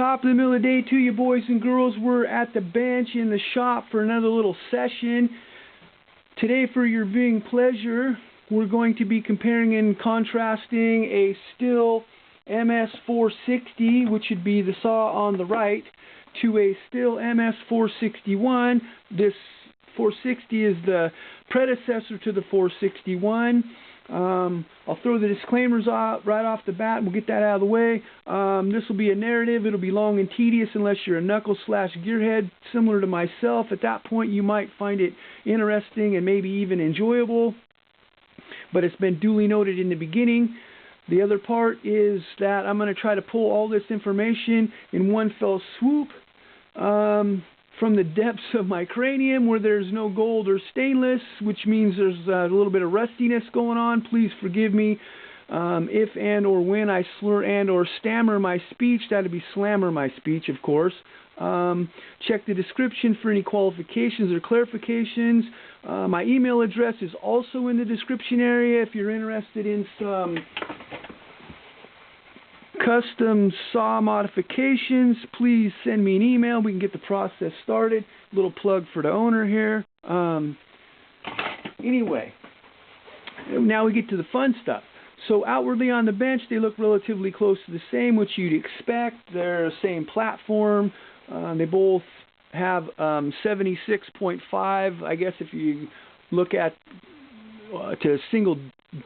Top of the middle of the day to you, boys and girls. We're at the bench in the shop for another little session. Today, for your viewing pleasure, we're going to be comparing and contrasting a Stihl ms460, which would be the saw on the right, to a Stihl ms461. This 460 is the predecessor to the 461. I'll throw the disclaimers out right off the bat. We'll get that out of the way. This will be a narrative. It'll be long and tedious unless you're a knuckle/gearhead similar to myself. At that point, you might find it interesting and maybe even enjoyable. But it's been duly noted in the beginning. The other part is that I'm going to try to pull all this information in one fell swoop from the depths of my cranium where there's no gold or stainless, which means there's a little bit of rustiness going on. Please forgive me if and or when I slur and or stammer my speech. That would be slammer my speech, of course. Check the description for any qualifications or clarifications. My email address is also in the description area if you're interested in some custom saw modifications. Please send me an email. We can get the process started. Little plug for the owner here. Anyway, now we get to the fun stuff. So outwardly on the bench, they look relatively close to the same, which you'd expect. They're the same platform. They both have 76.5. I guess if you look at to a single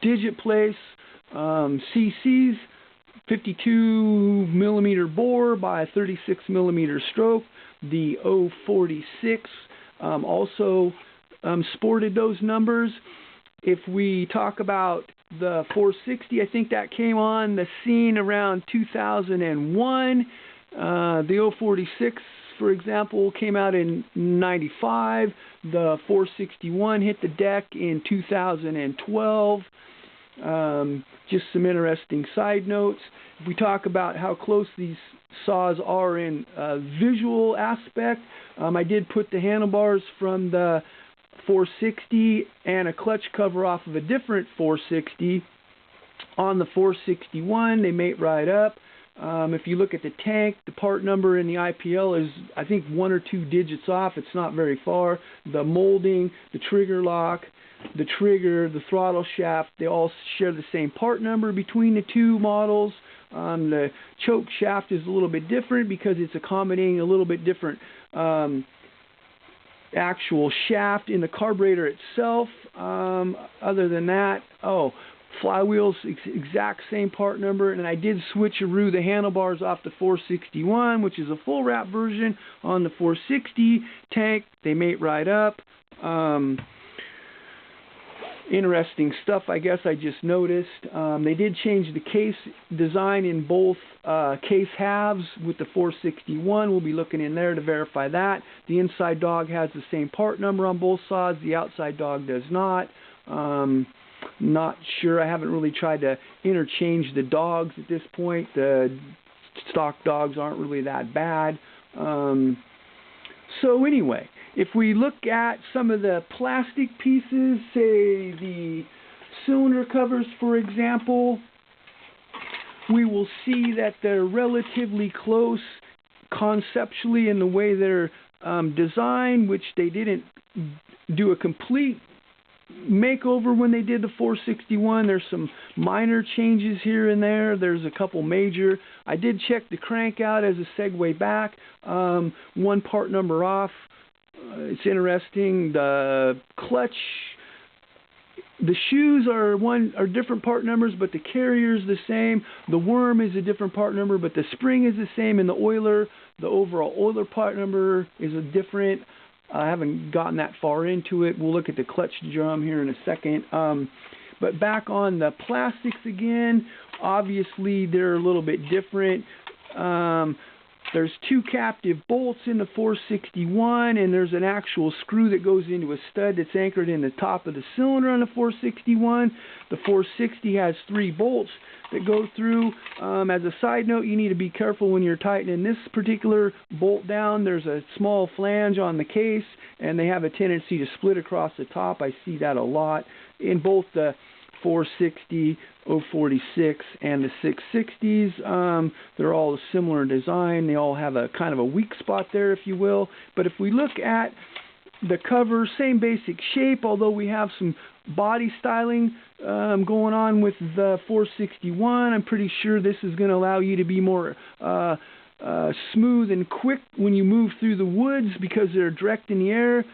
digit place, cc's. 52 millimeter bore by 36 millimeter stroke. The 046 also sported those numbers. If we talk about the 460, I think that came on the scene around 2001. The 046, for example, came out in 95. The 461 hit the deck in 2012. Just some interesting side notes. If we talk about how close these saws are in visual aspect, I did put the handlebars from the 460 and a clutch cover off of a different 460 on the 461. They mate right up. If you look at the tank, the part number in the IPL is, I think, 1 or 2 digits off. It's not very far. The molding, the trigger lock, the trigger, the throttle shaft, they all share the same part number between the two models. The choke shaft is a little bit different because it's accommodating a little bit different actual shaft in the carburetor itself. Other than that, flywheels, exact same part number, and I did switcheroo the handlebars off the 461, which is a full wrap version, on the 460 tank. They mate right up. Interesting stuff, I guess I just noticed. They did change the case design in both case halves with the 461. We'll be looking in there to verify that. The inside dog has the same part number on both sides. The outside dog does not. Not sure. I haven't really tried to interchange the dogs at this point. The stock dogs aren't really that bad. So anyway, if we look at some of the plastic pieces, say the cylinder covers, for example, we will see that they're relatively close conceptually in the way they're designed, which they didn't do a complete makeover when they did the 461. There's some minor changes here and there. There's a couple major. I did check the crank out as a segue back. One part number off. It's interesting. The clutch, the shoes are different part numbers, but the carrier is the same. The worm is a different part number, but the spring is the same. And the oiler, the overall oiler part number is a different. I haven't gotten that far into it. We'll look at the clutch drum here in a second. But back on the plastics again, obviously they're a little bit different. There's 2 captive bolts in the 461, and there's an actual screw that goes into a stud that's anchored in the top of the cylinder on the 461. The 460 has 3 bolts that go through. As a side note, you need to be careful when you're tightening this particular bolt down. There's a small flange on the case, and they have a tendency to split across the top. I see that a lot in both the 460, 046, and the 660s. They're all similar in design. They all have a kind of a weak spot there, if you will. But if we look at the cover, same basic shape, although we have some body styling going on with the 461. I'm pretty sure this is going to allow you to be more smooth and quick when you move through the woods because they're direct in the air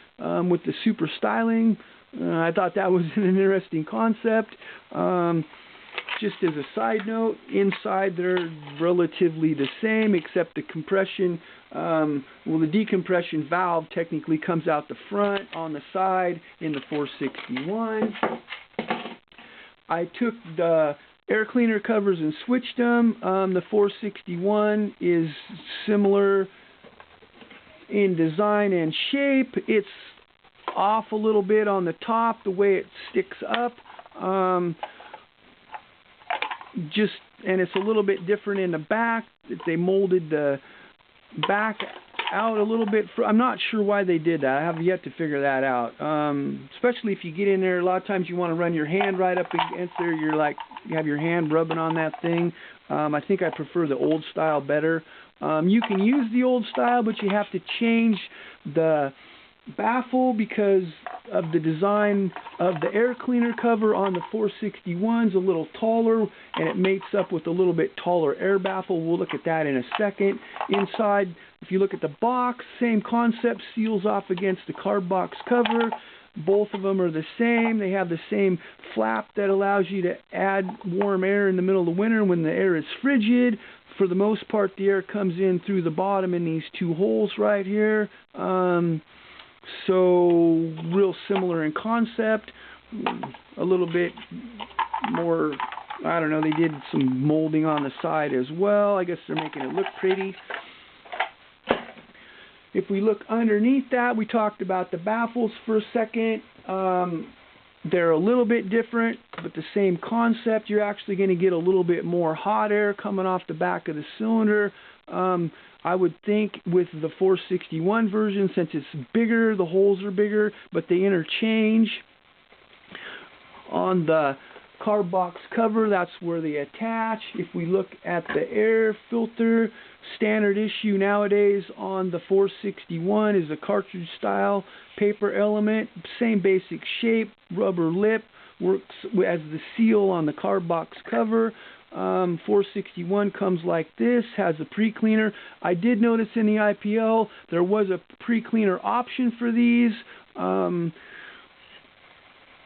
with the super styling. I thought that was an interesting concept. Just as a side note, inside they're relatively the same except the compression, the decompression valve technically comes out the front on the side in the 461. I took the air cleaner covers and switched them. The 461 is similar in design and shape. It's off a little bit on the top, the way it sticks up. And it's a little bit different in the back. They molded the back out a little bit. I'm not sure why they did that. I have yet to figure that out. Especially if you get in there, a lot of times you want to run your hand right up against there. You have your hand rubbing on that thing. I think I prefer the old style better. You can use the old style, but you have to change the baffle because of the design of the air cleaner cover on the 461 is a little taller, and it mates up with a little bit taller air baffle. We'll look at that in a second. Inside, if you look at the box, same concept, seals off against the card box cover. Both of them are the same. They have the same flap that allows you to add warm air in the middle of the winter when the air is frigid. For the most part, the air comes in through the bottom in these two holes right here. So real similar in concept, a little bit more, I don't know, they did some molding on the side as well. I guess they're making it look pretty. If we look underneath that, we talked about the baffles for a second. They're a little bit different, but the same concept. You're actually going to get a little bit more hot air coming off the back of the cylinder. I would think with the 461 version, since it's bigger, the holes are bigger, but they interchange. On the card box cover, that's where they attach. If we look at the air filter, standard issue nowadays on the 461 is a cartridge style paper element, same basic shape, rubber lip, works as the seal on the card box cover. 461 comes like this, has a pre-cleaner. I did notice in the IPL there was a pre-cleaner option for these.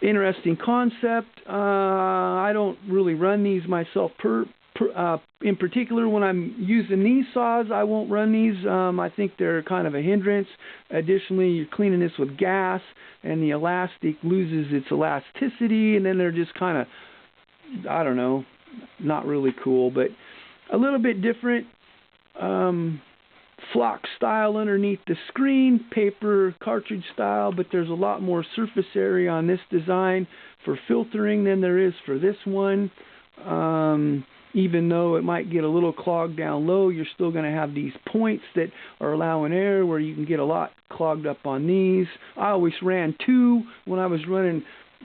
Interesting concept. I don't really run these myself in particular when I'm using these saws. I won't run these. I think they're kind of a hindrance. Additionally, you're cleaning this with gas and the elastic loses its elasticity, and then they're just kind of, I don't know, not really cool, but a little bit different. Flock style underneath the screen, paper cartridge style, but there's a lot more surface area on this design for filtering than there is for this one. Even though it might get a little clogged down low, you're still going to have these points that are allowing air where you can get a lot clogged up on these. I always ran two when I was running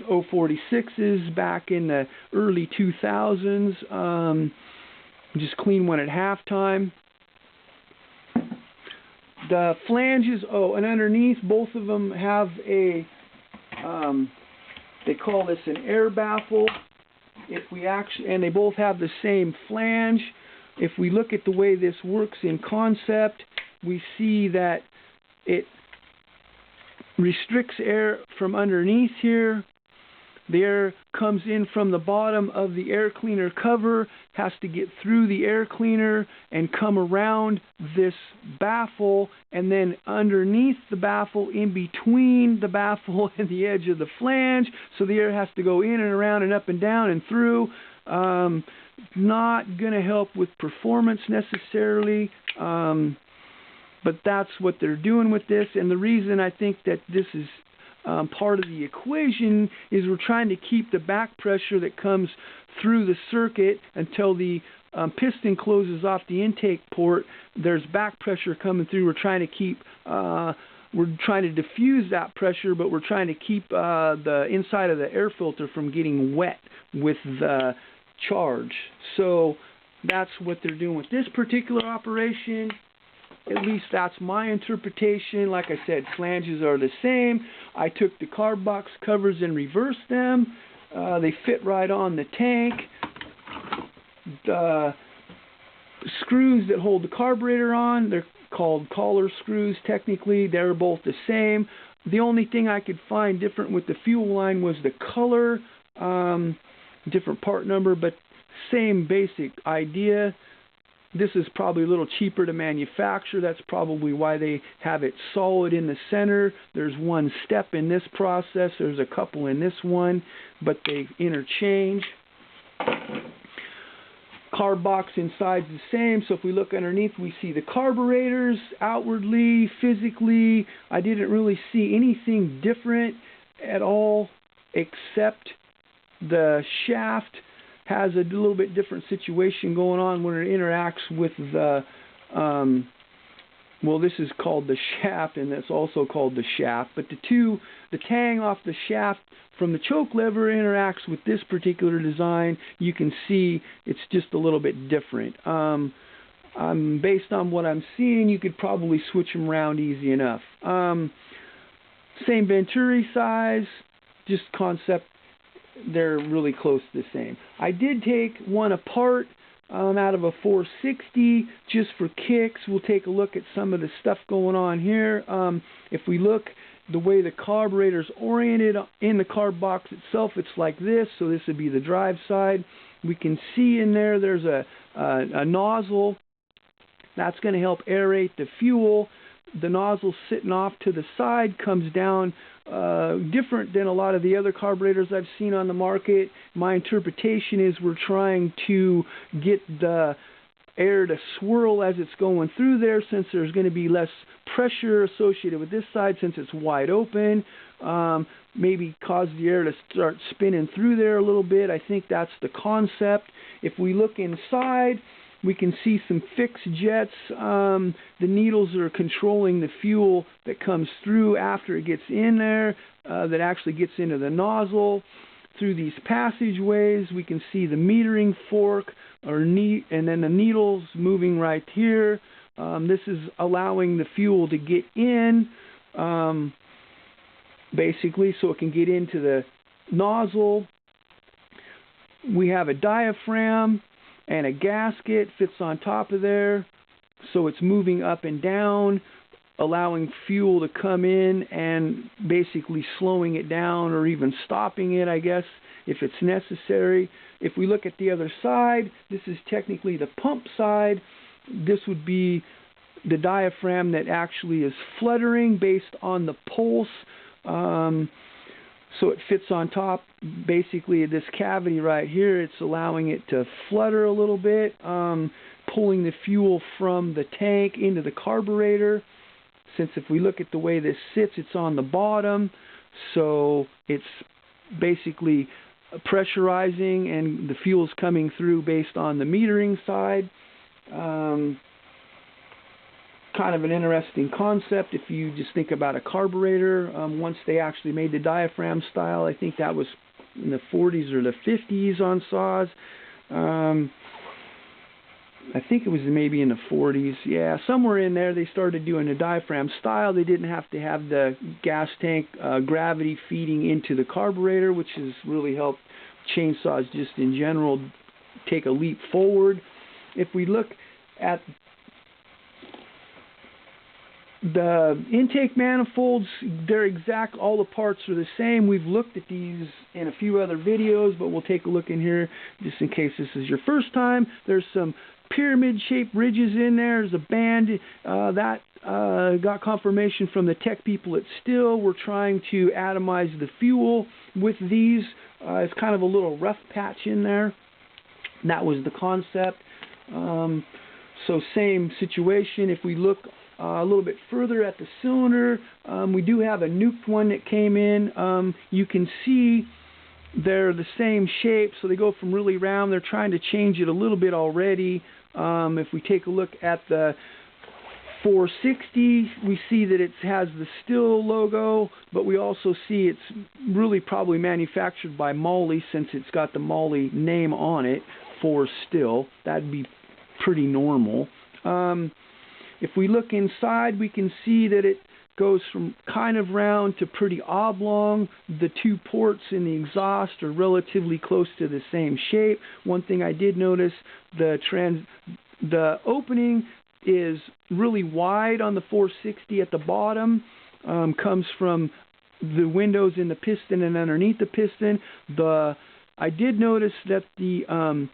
046s back in the early 2000s. Just clean one at halftime. The flanges, and underneath both of them have a, they call this an air baffle. And they both have the same flange. If we look at the way this works in concept, we see that it restricts air from underneath here. The air comes in from the bottom of the air cleaner cover, has to get through the air cleaner and come around this baffle, and then underneath the baffle, in between the baffle and the edge of the flange, so the air has to go in and around and up and down and through. Not going to help with performance necessarily, but that's what they're doing with this, and the reason I think that this is part of the equation is we're trying to keep the back pressure that comes through the circuit until the piston closes off the intake port. There's back pressure coming through. We're trying to keep we're trying to diffuse that pressure, but we're trying to keep the inside of the air filter from getting wet with the charge. So that's what they're doing with this particular operation. At least that's my interpretation. Like I said, flanges are the same. I took the carb box covers and reversed them. They fit right on the tank. The screws that hold the carburetor on, they're called collar screws technically. They're both the same. The only thing I could find different with the fuel line was the color, different part number, but same basic idea. This is probably a little cheaper to manufacture. That's probably why they have it solid in the center. There's one step in this process. There's a couple in this one, but they interchange. Carb box inside is the same. So if we look underneath, we see the carburetors outwardly, physically. I didn't really see anything different at all, except the shaft has a little bit different situation going on when it interacts with the, well, this is called the shaft, and that's also called the shaft. But the tang off the shaft from the choke lever interacts with this particular design. You can see it's just a little bit different. Based on what I'm seeing, you could probably switch them around easy enough. Same venturi size, just concept. They're really close to the same. I did take one apart out of a 460 just for kicks. We'll take a look at some of the stuff going on here. If we look the way the carburetor's oriented in the carb box itself, it's like this. So this would be the drive side. We can see in there there's a nozzle. That's going to help aerate the fuel. The nozzle sitting off to the side comes down different than a lot of the other carburetors I've seen on the market. My interpretation is we're trying to get the air to swirl as it's going through there, since there's going to be less pressure associated with this side since it's wide open. Maybe cause the air to start spinning through there a little bit. I think that's the concept. If we look inside, we can see some fixed jets. The needles are controlling the fuel that comes through after it gets in there, that actually gets into the nozzle. Through these passageways, we can see the metering fork, and then the needles moving right here. This is allowing the fuel to get in, basically, so it can get into the nozzle. We have a diaphragm and a gasket fits on top of there, so it's moving up and down, allowing fuel to come in and basically slowing it down or even stopping it, I guess, if it's necessary. If we look at the other side, this is technically the pump side. This would be the diaphragm that actually is fluttering based on the pulse. So it fits on top, basically, of this cavity right here. It's allowing it to flutter a little bit, pulling the fuel from the tank into the carburetor. Since if we look at the way this sits, it's on the bottom, so it's basically pressurizing and the fuel's coming through based on the metering side. Kind of an interesting concept if you just think about a carburetor. Once they actually made the diaphragm style, I think that was in the 40s or the 50s on saws. I think it was maybe in the 40s. Yeah, somewhere in there they started doing the diaphragm style. They didn't have to have the gas tank gravity feeding into the carburetor, which has really helped chainsaws just in general take a leap forward. If we look at the intake manifolds, they're exact, all the parts are the same. We've looked at these in a few other videos, but we'll take a look in here just in case this is your first time. There's some pyramid-shaped ridges in there. There's a band that got confirmation from the tech people at Stihl. We're trying to atomize the fuel with these. It's kind of a little rough patch in there. That was the concept. So same situation. If we look a little bit further at the cylinder, we do have a nuked one that came in. You can see they're the same shape, so they go from really round. They're trying to change it a little bit already. If we take a look at the 460, we see that it has the Stihl logo, but we also see it's really probably manufactured by Moly, since it's got the Moly name on it for Stihl. That'd be pretty normal. If we look inside, we can see that it goes from kind of round to pretty oblong. The two ports in the exhaust are relatively close to the same shape. One thing I did notice, the opening is really wide on the 460 at the bottom, comes from the windows in the piston and underneath the piston. I did notice that the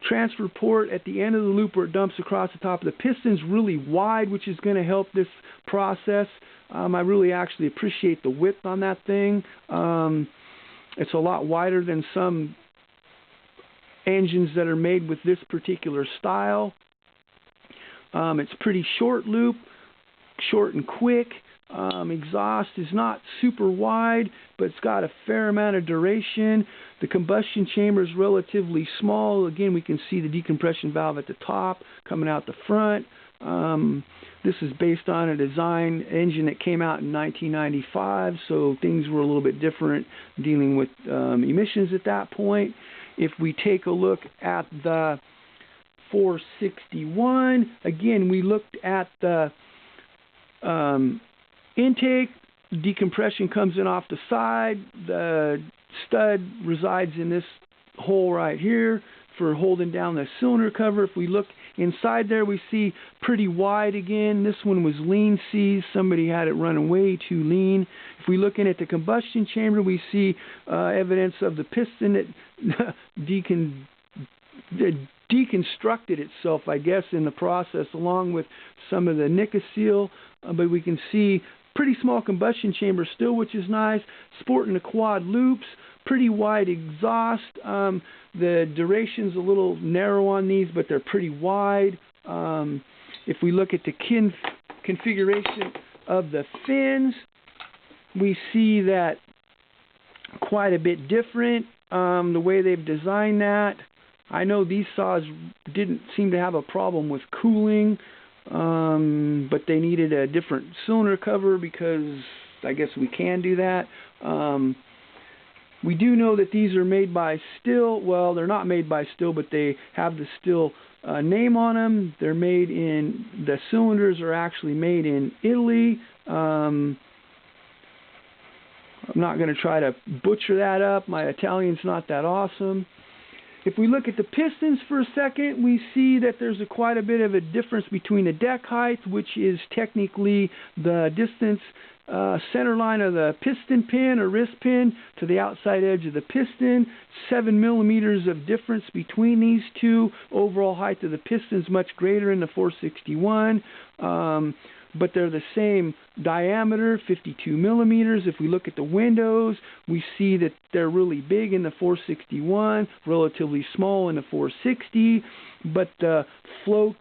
transfer port at the end of the loop where it dumps across the top of the piston is really wide, which is going to help this process. I really actually appreciate the width on that thing. It's a lot wider than some engines that are made with this particular style. It's pretty short loop, short and quick. Exhaust is not super wide, but it's got a fair amount of duration. The combustion chamber is relatively small. Again, we can see the decompression valve at the top coming out the front. This is based on a design engine that came out in 1995, so things were a little bit different dealing with emissions at that point. If we take a look at the 461, again, we looked at the intake. Decompression comes in off the side. The stud resides in this hole right here for holding down the cylinder cover. If we look inside there, we see pretty wide again. This one was lean seized. Somebody had it running way too lean. If we look in at the combustion chamber, we see evidence of the piston that deconstructed itself, I guess, in the process, along with some of the Nicasil. But we can see pretty small combustion chamber still, which is nice. Sporting the quad loops, pretty wide exhaust. The duration's a little narrow on these, but they're pretty wide. If we look at the configuration of the fins, we see that quite a bit different. The way they've designed that. I know these saws didn't seem to have a problem with cooling, but they needed a different cylinder cover because I guess we can do that. We do know that these are made by Stihl. Well, they're not made by Stihl, but they have the Stihl name on them. They're made the cylinders are actually made in Italy. I'm not going to try to butcher that up. My Italian's not that awesome. If we look at the pistons for a second, we see that there's quite a bit of a difference between the deck height, which is technically the distance center line of the piston pin or wrist pin to the outside edge of the piston. 7 millimeters of difference between these two. Overall height of the piston is much greater in the 461. But they're the same diameter, 52 millimeters. If we look at the windows, we see that they're really big in the 461, relatively small in the 460, but the flow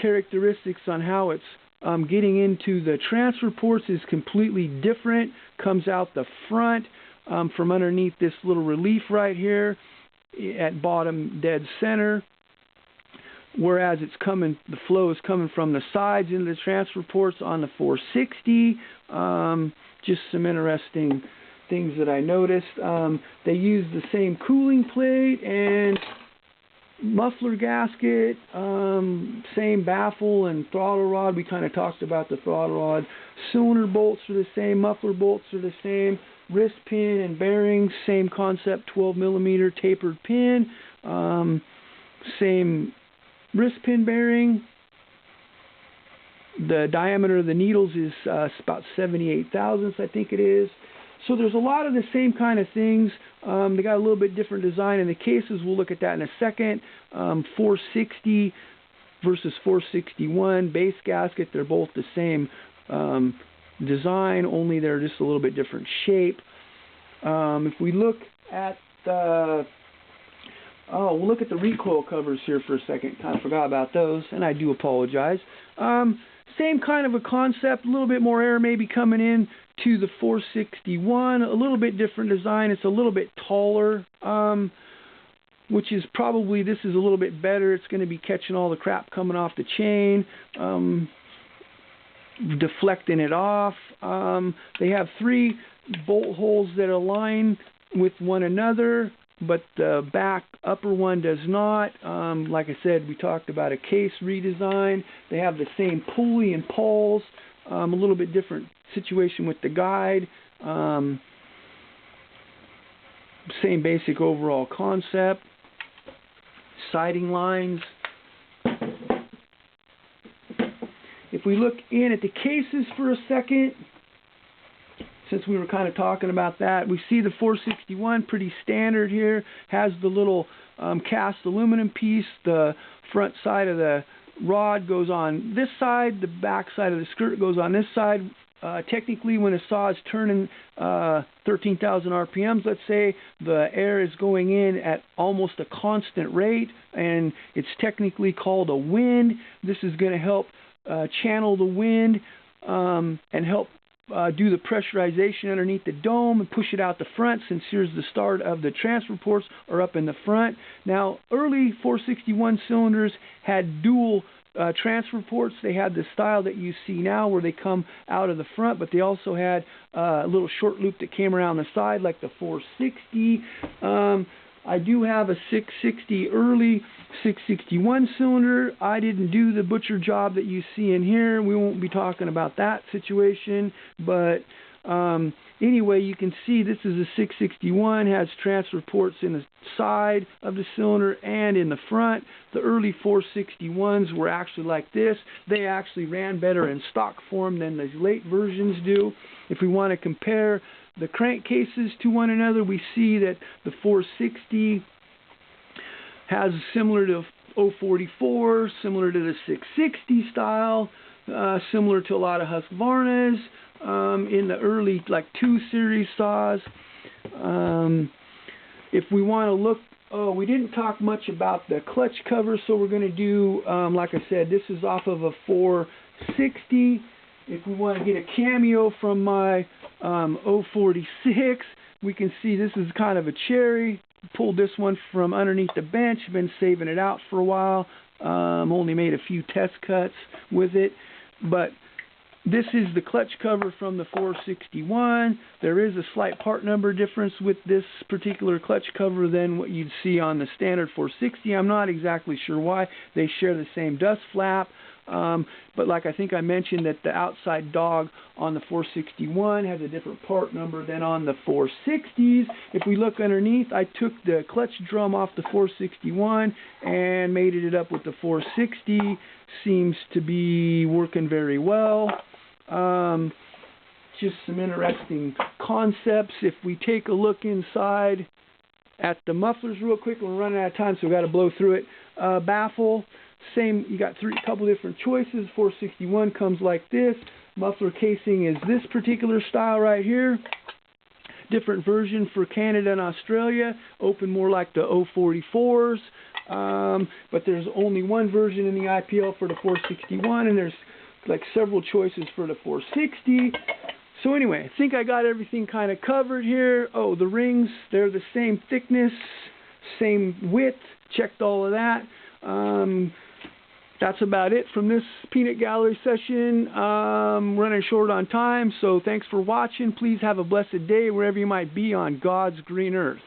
characteristics on how it's getting into the transfer ports is completely different. Comes out the front from underneath this little relief right here at bottom dead center. Whereas the flow is coming from the sides into the transfer ports on the 460. Just some interesting things that I noticed. They use the same cooling plate and muffler gasket, same baffle and throttle rod. We kind of talked about the throttle rod. Cylinder bolts are the same, muffler bolts are the same. Wrist pin and bearings, same concept, 12 millimeter tapered pin. Same wrist pin bearing. The diameter of the needles is about 78 thousandths, I think it is. So there's a lot of the same kind of things. They got a little bit different design in the cases. We'll look at that in a second. 460 versus 461 base gasket. They're both the same design, only they're just a little bit different shape. If we look at we'll look at the recoil covers here for a second. I forgot about those, and I do apologize. Same kind of a concept, a little bit more air maybe coming in to the 461, a little bit different design. It's a little bit taller, which is probably, this is a little bit better. It's going to be catching all the crap coming off the chain. deflecting it off. They have 3 bolt holes that align with one another, but the back upper one does not. Like I said, we talked about a case redesign. They have the same pulley and pawls, a little bit different situation with the guide. Same basic overall concept. Siding lines. If we look in at the cases for a second, since we were kind of talking about that, we see the 461 pretty standard here. Has the little cast aluminum piece. The front side of the rod goes on this side. The back side of the skirt goes on this side. Technically, when a saw is turning 13,000 RPMs, let's say, the air is going in at almost a constant rate, and it's technically called a wind. This is going to help channel the wind and help do the pressurization underneath the dome and push it out the front, since here's the start of the transfer ports are up in the front. Now, early 461 cylinders had dual transfer ports. They had the style that you see now where they come out of the front, but they also had a little short loop that came around the side like the 460. I do have a 660 early 661 cylinder. I didn't do the butcher job that you see in here. We won't be talking about that situation, but anyway, you can see this is a 661, has transfer ports in the side of the cylinder and in the front. The early 461s were actually like this. They actually ran better in stock form than the late versions do. If we want to compare the crankcases to one another, we see that the 460 has similar to 044, similar to the 660 style, similar to a lot of Husqvarnas in the early like 2 series saws. If we want to look, we didn't talk much about the clutch cover, so we're going to do, like I said, this is off of a 460. If we want to get a cameo from my 046, we can see this is kind of a cherry. Pulled this one from underneath the bench, been saving it out for a while. Only made a few test cuts with it, but this is the clutch cover from the 461. There is a slight part number difference with this particular clutch cover than what you'd see on the standard 460. I'm not exactly sure why. They share the same dust flap. But like I think I mentioned, that the outside dog on the 461 has a different part number than on the 460s. If we look underneath, I took the clutch drum off the 461 and mated it up with the 460. Seems to be working very well. Just some interesting concepts. If we take a look inside at the mufflers real quick, we're running out of time, so we've got to blow through it. Baffle. Same, you got couple different choices. 461 comes like this. Muffler casing is this particular style right here. Different version for Canada and Australia. Open more like the 044s. But there's only one version in the IPL for the 461, and there's like several choices for the 460. So anyway, I think I got everything kind of covered here. Oh, the rings, they're the same thickness, same width. Checked all of that. That's about it from this peanut gallery session. Running short on time, so thanks for watching. Please have a blessed day wherever you might be on God's green earth.